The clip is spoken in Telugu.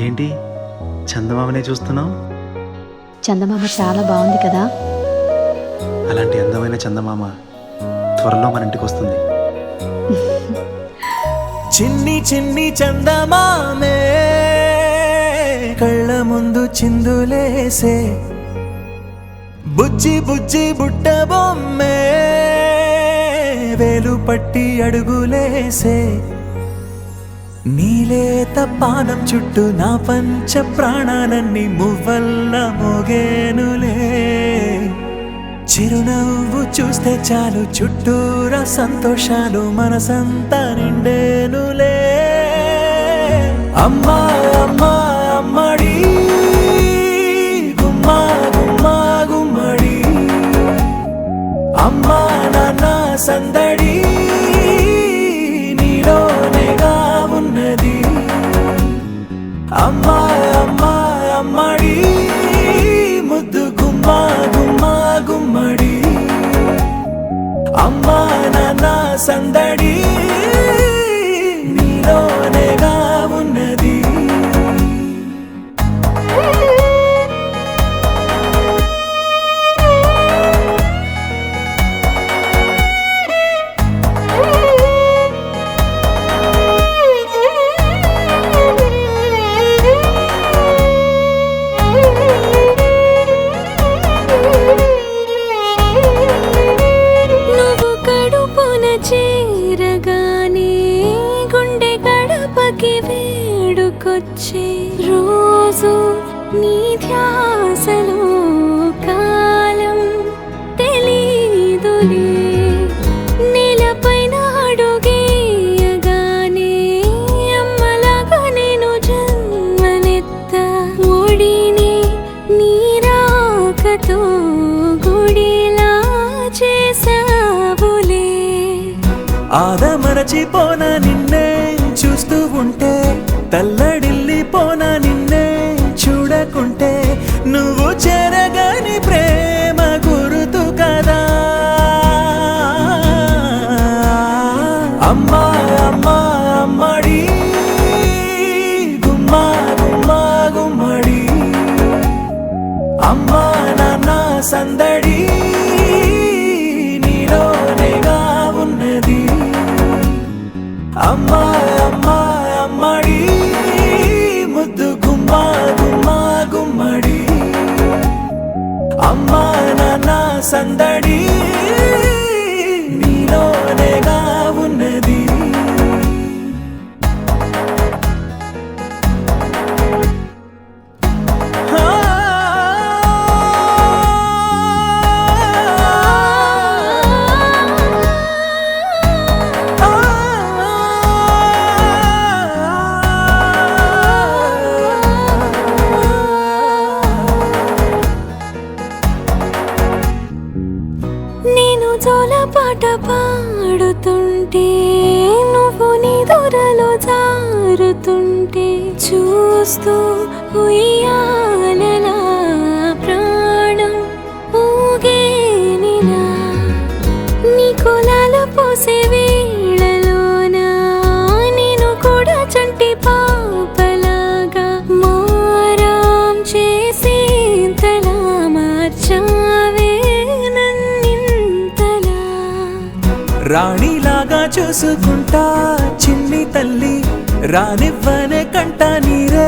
ఏంటి చందమామనే చూస్తున్నావు? చందమామ చాలా బాగుంది కదా. అలాంటి అందమైన చందమామ త్వరలో మన ఇంటికి వస్తుంది. చిన్ని చిన్ని చందమామే కళ్ళ ముందు చిందులేసే, బుజ్జి బుజ్జి బుట్ట బొమ్మే వేలు పట్టి అడుగులేసే, నీలేత పానం చుట్టూ నా పంచ ప్రాణాలన్నీ మువ్వల్ల మోగేనులే. చిరునవ్వు చూస్తే చాలు చుట్టూరా సంతోషాలు మనసంతా నిండేనులే. అమ్మా అమ్మా అమ్మడి గుమ్మా గుమ్మా గుమ్మడి, అమ్మా నాన్న సందడి నీలోనేగా ఉన్నది. అమ్మా అమ్మా అమ్మడి ముద్దు గుమ్మా గుమ్మా గుమ్మడి, అమ్మా నాన్న సందడి నీలోనేగా ఉన్నది. చేరగానే గుండె గడపకి వేడుకొచ్చే రోజు నీ ధ్యాసలో కాలం తెలీదులే. నేలపైన అడుగేయగానే అమ్మలాగా నేను జన్మనెత్త, ఒడిని నీ రాకతో గుడిలా చేసావులే. ఆదమరచిపోనా నిన్నే చూస్తూ ఉంటే, తల్లడిల్లిపోనా నిన్నే చూడకుంటే, నువ్వు చెరగని ప్రేమ గురుతు కదా. అమ్మా అమ్మా అమ్మడి గుమ్మా గుమ్మా గుమ్మడి, అమ్మా నాన్న సందడి నీలోనేగా ఉన్నది. అమ్మా అమ్మా అమ్మడి ముద్దు గుమ్మా గుమ్మా గుమ్మడి, అమ్మా నాన్న సందడి నీలోనేగా ఉన్నది. నేను జోలపాట పాడుతుంటే, నువ్వు నీ దూరలో జారుతుంటే, చూస్తూ ఉయ్యాలలా ప్రాణం ఊగేనిలా. నీ కులాలు పోసే వేళలోనా నేను కూడా చంటి పాపలాగా మారాం చేసి తలా మార్చావే. రాణిలాగా చూసుకుంటా చిన్ని తల్లి, రానివ్వనే కంట నీరే